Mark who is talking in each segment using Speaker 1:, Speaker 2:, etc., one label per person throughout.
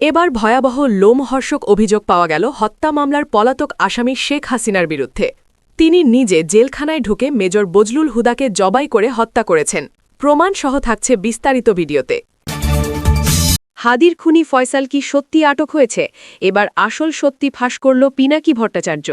Speaker 1: এবার ভয়াবহ লোমহর্ষক অভিযোগ পাওয়া গেল হত্যা মামলার পলাতক আসামি শেখ হাসিনার বিরুদ্ধে। তিনি নিজে জেলখানায় ঢুকে মেজর বজলুল হুদাকে জবাই করে হত্যা করেছেন। প্রমাণসহ থাকছে বিস্তারিত ভিডিওতে। হাদির খুনি ফয়সাল কি সত্যি আটক হয়েছে? এবার আসল সত্যি ফাঁস করল পিনাকি ভট্টাচার্য।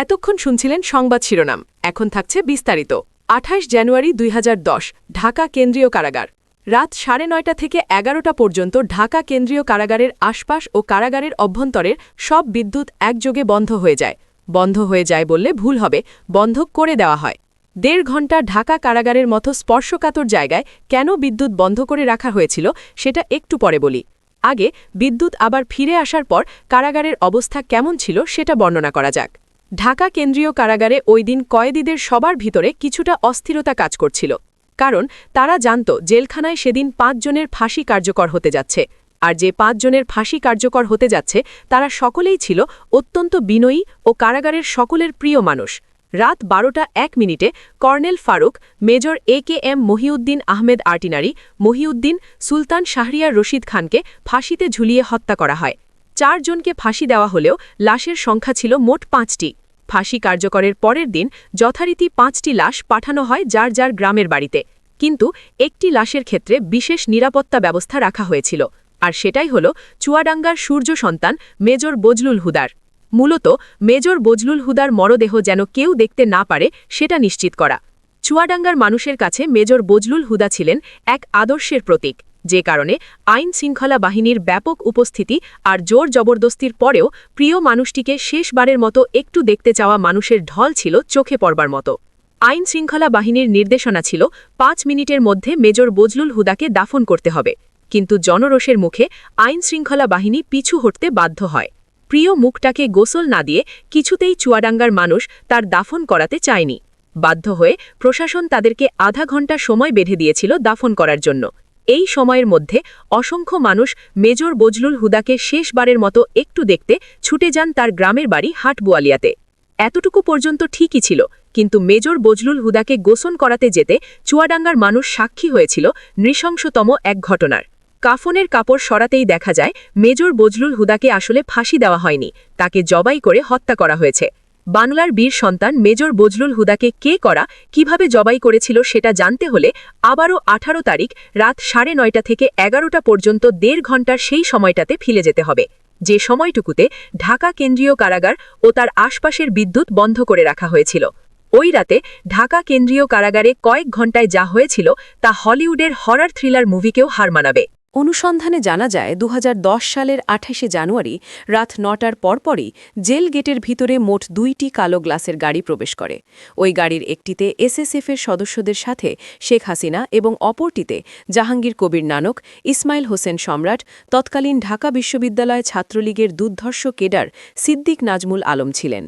Speaker 1: এতক্ষণ শুনছিলেন সংবাদ শিরোনাম, এখন থাকছে বিস্তারিত। ২৮ জানুয়ারি ২০১০ ঢাকা কেন্দ্রীয় কারাগার। রাত ৯:৩০ থেকে ১১টা পর্যন্ত ঢাকা কেন্দ্রীয় কারাগারের আশপাশ ও কারাগারের অভ্যন্তরের সব বিদ্যুৎ একযোগে বন্ধ হয়ে যায়। বন্ধ হয়ে যায় বললে ভুল হবে, বন্ধ করে দেওয়া হয়। ১.৫ ঘণ্টা ঢাকা কারাগারের মতো স্পর্শকাতর জায়গায় কেন বিদ্যুৎ বন্ধ করে রাখা হয়েছিল সেটা একটু পরে বলি। আগে বিদ্যুৎ আবার ফিরে আসার পর কারাগারের অবস্থা কেমন ছিল সেটা বর্ণনা করা যাক। ঢাকা কেন্দ্রীয় কারাগারে ওই দিন কয়েদিদের সবার ভিতরে কিছুটা অস্থিরতা কাজ করছিল। কারণ তারা জানত জেলখানায় সেদিন ৫ জনের ফাঁসি কার্যকর হতে যাচ্ছে, আর যে ৫ জনের ফাঁসি কার্যকর হতে যাচ্ছে তারা সকলেই ছিল অত্যন্ত বিনয়ী ও কারাগারের সকলের প্রিয় মানুষ। রাত ১২টা ১ মিনিটে colonel Farooq, major AKM Mohiuddin Ahmed artillery, Mohiuddin, Sultan Shahriar Rashid খানকে ফাঁসিতে ঝুলিয়ে হত্যা করা হয়। ৪ জনকে ফাঁসি দেওয়া হলেও লাশের সংখ্যা ছিল মোট ৫টি। ফাঁসি কার্যকরের পরের দিন যথারীতি ৫টি লাশ পাঠানো হয় যার যার গ্রামের বাড়িতে, কিন্তু একটি লাশের ক্ষেত্রে বিশেষ নিরাপত্তা ব্যবস্থা রাখা হয়েছিল, আর সেটাই হল চুয়াডাঙ্গার সূর্য সন্তান মেজর বজলুল হুদার। মূলত মেজর বজলুল হুদার মরদেহ যেন কেউ দেখতে না পারে সেটা নিশ্চিত করা। চুয়াডাঙ্গার মানুষের কাছে মেজর বজলুল হুদা ছিলেন এক আদর্শের প্রতীক, যে কারণে আইন শৃঙ্খলা বাহিনীর ব্যাপক উপস্থিতি আর জোর জবরদস্তির পরেও প্রিয় মানুষটিকে শেষবারের মতো একটু দেখতে চাওয়া মানুষের ঢল ছিল চোখে পড়বার মতো। আইন শৃঙ্খলা বাহিনীর নির্দেশনা ছিল ৫ মিনিটের মধ্যে মেজর বজলুল হুদাকে দাফন করতে হবে, কিন্তু জনরোষের মুখে আইন শৃঙ্খলা বাহিনী পিছু হটতে বাধ্য হয়। প্রিয় মুখটাকে গোসল না দিয়ে কিছুতেই চুয়াডাঙ্গার মানুষ তার দাফন করাতে চায়নি। বাধ্য হয়ে প্রশাসন তাদেরকে আধা ঘণ্টা সময় বেঁধে দিয়েছিল দাফন করার জন্য। এই সময়ের মধ্যে অসংখ্য মানুষ মেজর বজলুল হুদাকে শেষবারের মতো একটু দেখতে ছুটে যান তার গ্রামের বাড়ি হাটবোয়ালিয়াতে। এতটুকু পর্যন্ত ঠিকই ছিল, কিন্তু মেজর বজলুল হুদাকে গোসল করাতে যেতে চুয়াডাঙ্গার মানুষ সাক্ষী হয়েছিল নৃশংসতম এক ঘটনার। কাফনের কাপড় সরাতেই দেখা যায় মেজর বজলুল হুদাকে আসলে ফাঁসি দেওয়া হয়নি, তাকে জবাই করে হত্যা করা হয়েছে। বাংলার বীর সন্তান মেজর বজলুল হুদাকে কে করা, কিভাবে জবাই করেছিল সেটা জানতে হলে আবারও ১৮ তারিখ রাত ৯:৩০ থেকে ১১টা পর্যন্ত ১.৫ ঘণ্টার সেই সময়টাতে ফিরে যেতে হবে, যে সময়টুকুতে ঢাকা কেন্দ্রীয় কারাগার ও তার আশপাশের বিদ্যুৎ বন্ধ করে রাখা হয়েছিল। ওই রাতে ঢাকা কেন্দ্রীয় কারাগারে কয়েক ঘণ্টায় যা হয়েছিল তা হলিউডের হরর থ্রিলার মুভিকেও হার মানাবে। অনুসন্ধানে জানা যায় ২০১০ সালের ২৮শে জানুয়ারি রাত ৯টার পরপরই জেল গেটের ভিতরে মোট ২টি কালো গ্লাসের গাড়ি প্রবেশ করে। ওই গাড়ির একটিতে SSF-এর সদস্যদের সাথে শেখ হাসিনা এবং অপরটিতে জাহাঙ্গীর কবির নানক, ইসমাইল হোসেন সম্রাট, তৎকালীন ঢাকা বিশ্ববিদ্যালয় ছাত্রলীগের দুর্ধর্ষ কেডার সিদ্দিক নাজমুল আলম ছিলেন।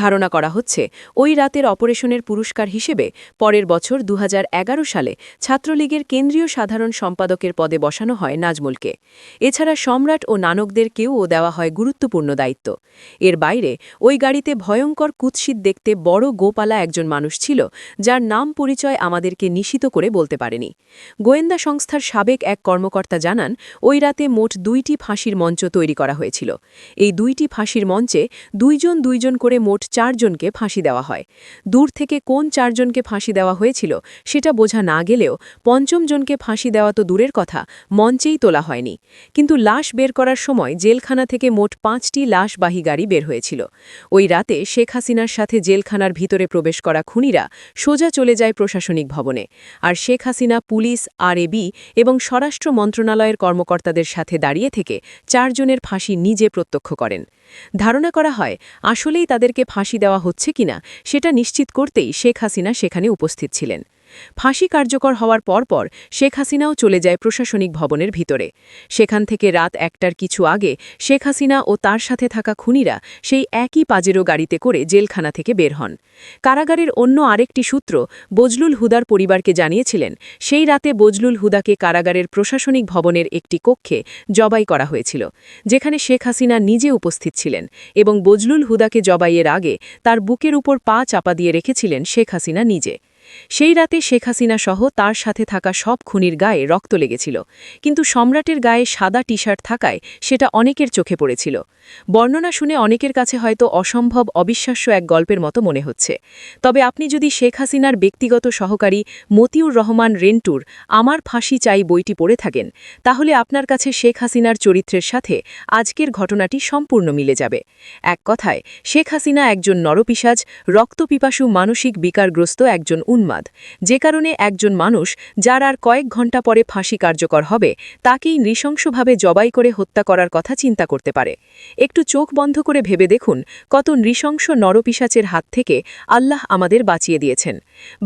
Speaker 1: ধারণা করা হচ্ছে ওই রাতের অপারেশনের পুরস্কার হিসেবে পরের বছর ২০১১ সালে ছাত্রলীগের কেন্দ্রীয় সাধারণ সম্পাদকের পদে বসানো হয় নাজমুলকে। এছাড়া সম্রাট ও নানকদের কেউও দেওয়া হয় গুরুত্বপূর্ণ দায়িত্ব। এর বাইরে ওই গাড়িতে ভয়ঙ্কর কুৎসিত দেখতে বড় গোপালা একজন মানুষ ছিল, যার নাম পরিচয় আমাদেরকে নিশ্চিত করে বলতে পারেনি। গোয়েন্দা সংস্থার সাবেক এক কর্মকর্তা জানান, ওই রাতে মোট ২টি ফাঁসির মঞ্চ তৈরি করা হয়েছিল। এই ২টি ফাঁসির মঞ্চে দুইজন করে মোট ৪ জনকে ফাঁসি দেওয়া হয়। দূর থেকে কোন ৪ জনকে ফাঁসি দেওয়া হয়েছিল সেটা বোঝা না গেলেও ৫ম জনকে ফাঁসি দেওয়া তো দূরের কথা, মঞ্চেই তোলা হয়নি। কিন্তু লাশ বের করার সময় জেলখানা থেকে মোট 5টি লাশবাহী গাড়ি বের হয়েছিল। ওই রাতে শেখ হাসিনার সাথে জেলখানার ভিতরে প্রবেশ করা খুনিরা সোজা চলে যায় প্রশাসনিক ভবনে, আর শেখ হাসিনা পুলিশ, RAB এবং স্বরাষ্ট্র মন্ত্রণালয়ের কর্মকর্তাদের সাথে দাঁড়িয়ে থেকে ৪ জনের ফাঁসি নিজে প্রত্যক্ষ করেন। ধারণা করা হয় আসলেই তাদেরকে ফাঁসি দেওয়া হচ্ছে কিনা সেটা নিশ্চিত করতেই শেখ হাসিনা সেখানে উপস্থিত ছিলেন। ফাঁসি কার্যকর হওয়ার পরপর শেখ হাসিনাও চলে যায় প্রশাসনিক ভবনের ভিতরে। সেখান থেকে রাত ১টার কিছু আগে শেখ হাসিনা ও তার সাথে থাকা খুনিরা সেই একই পাজেরো গাড়িতে করে জেলখানা থেকে বের হন। কারাগারের অন্য আরেকটি সূত্র বজলুল হুদার পরিবারকে জানিয়েছিলেন, সেই রাতে বজলুল হুদাকে কারাগারের প্রশাসনিক ভবনের একটি কক্ষে জবাই করা হয়েছিল, যেখানে শেখ হাসিনা নিজে উপস্থিত ছিলেন এবং বজলুল হুদাকে জবাইয়ের আগে তার বুকের উপর পা চাপা দিয়ে রেখেছিলেন শেখ হাসিনা নিজে।
Speaker 2: সেই রাতে শেখ হাসিনা সহ তার সাথে থাকা সব খুনির গায়ে রক্ত লেগেছিল, কিন্তু সম্রাটের গায়ে সাদা টি শার্ট থাকায় সেটা অনেকের চোখে পড়েছিল। বর্ণনা শুনে অনেকের কাছে হয়তো অসম্ভব অবিশ্বাস্য এক গল্পের মতো মনে হচ্ছে। তবে আপনি যদি শেখ হাসিনার ব্যক্তিগত সহকারী মতিউর রহমান রেন্টুর আমার ফাঁসি চাই বইটি পড়ে থাকেন, তাহলে আপনার কাছে শেখ হাসিনার চরিত্রের সাথে আজকের ঘটনাটি সম্পূর্ণ মিলে যাবে। এক কথায়, শেখ হাসিনা একজন নরপিশাচ, রক্তপিপাসু, মানসিক বিকারগ্রস্ত একজন উন্মাদ, যে কারণে একজন মানুষ যার আর কয়েক ঘণ্টা পরে ফাঁসি কার্যকর হবে তাকেই নৃশংসভাবে জবাই করে হত্যা করার কথা চিন্তা করতে পারে। একটু চোখ বন্ধ করে ভেবে দেখুন কত নৃশংস নরপিশাচের হাত থেকে আল্লাহ আমাদের বাঁচিয়ে দিয়েছেন।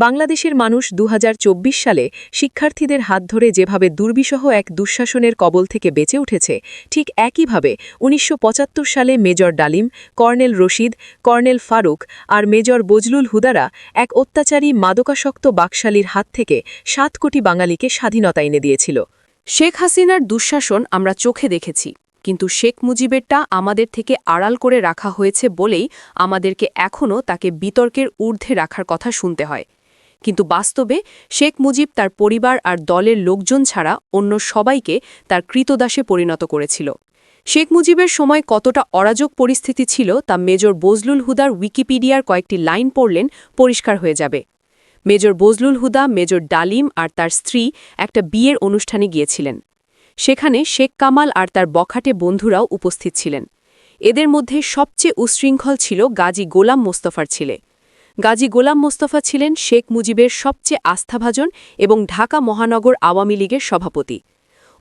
Speaker 2: বাংলাদেশের মানুষ ২০২৪ সালে শিক্ষার্থীদের হাত ধরে যেভাবে দুর্বিষহ এক দুঃশাসনের কবল থেকে বেঁচে উঠেছে, ঠিক একইভাবে ১৯৭৫ সালে মেজর ডালিম, কর্নেল রশিদ, কর্নেল ফারুক আর মেজর বজলুল হুদারা এক অত্যাচারী মাদকাসক্ত বাকশালীর হাত থেকে ৭ কোটি বাঙালিকে স্বাধীনতা এনে দিয়েছিল।
Speaker 1: শেখ হাসিনার দুঃশাসন আমরা চোখে দেখেছি, কিন্তু শেখ মুজিবেরটা আমাদের থেকে আড়াল করে রাখা হয়েছে বলেই আমাদেরকে এখনও তাকে বিতর্কের ঊর্ধ্বে রাখার কথা শুনতে হয়। কিন্তু বাস্তবে শেখ মুজিব তার পরিবার আর দলের লোকজন ছাড়া অন্য সবাইকে তার কৃতদাসে পরিণত করেছিল। শেখ মুজিবের সময় কতটা অরাজক পরিস্থিতি ছিল তা মেজর বজলুল হুদার উইকিপিডিয়ার কয়েকটি লাইন পড়লেন পরিষ্কার হয়ে যাবে। মেজর বজলুল হুদা, মেজর ডালিম আর তার স্ত্রী একটা বিয়ের অনুষ্ঠানে গিয়েছিলেন। সেখানে শেখ কামাল আর তার বখাটে বন্ধুরাও উপস্থিত ছিলেন। এদের মধ্যে সবচেয়ে উচ্ছৃঙ্খল ছিল গাজী গোলাম মোস্তফার ছেলে। গাজী গোলাম মোস্তফা ছিলেন শেখ মুজিবের সবচেয়ে আস্থাভাজন এবং ঢাকা মহানগর আওয়ামী লীগের সভাপতি।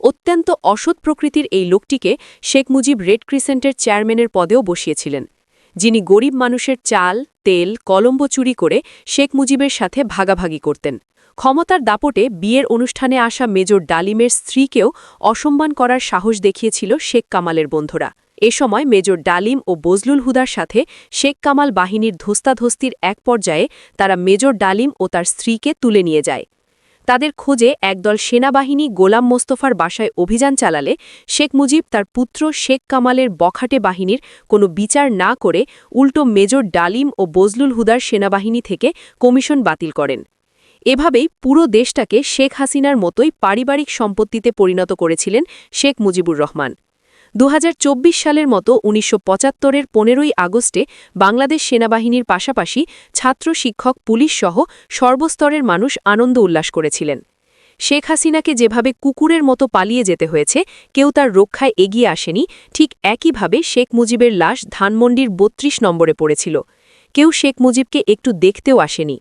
Speaker 1: অত্যন্ত অসৎ প্রকৃতির এই লোকটিকে শেখ মুজিব রেড ক্রিসেন্টের চেয়ারম্যানের পদেও বসিয়েছিলেন, যিনি গরিব মানুষের চাল, তেল, কলম্বো চুরি করে শেখ মুজিবের সাথে ভাগাভাগি করতেন। ক্ষমতার দাপটে বিয়ের অনুষ্ঠানে আসা মেজর ডালিমের স্ত্রীকেও অসম্মান করার সাহস দেখিয়েছিল শেখ কামালের বন্ধুরা। এ সময় মেজর ডালিম ও বজলুল হুদার সাথে শেখ কামাল বাহিনীর ধস্তাধস্তির এক পর্যায়ে তারা মেজর ডালিম ও তার স্ত্রীকে তুলে নিয়ে যায়। তাদের খোঁজে একদল সেনাবাহিনী গোলাম মোস্তফার বাসায় অভিযান চালালে শেখ মুজিব তার পুত্র শেখ কামালের বখাটে বাহিনীর কোনো বিচার না করে উল্টো মেজর ডালিম ও বজলুল হুদার সেনাবাহিনী থেকে কমিশন বাতিল করেন। এভাবেই পুরো দেশটাকে শেখ হাসিনার মতোই পারিবারিক সম্পত্তিতে পরিণত করেছিলেন শেখ মুজিবুর রহমান। ২০২৪ সালের মতো ১৯৭৫-এর ১৫ই আগস্টে বাংলাদেশ সেনাবাহিনীর পাশাপাশি ছাত্র, শিক্ষক, পুলিশ সহ সর্বস্তরের মানুষ আনন্দ উল্লাস করেছিলেন। শেখ হাসিনাকে যেভাবে কুকুরের মতো পালিয়ে যেতে হয়েছে, কেউ তার রক্ষায় এগিয়ে আসেনি, ঠিক একইভাবে শেখ মুজিবের লাশ ধানমন্ডির ৩২ নম্বরে পড়েছিল। কেউ শেখ মুজিবকে একটু দেখতেও আসেনি।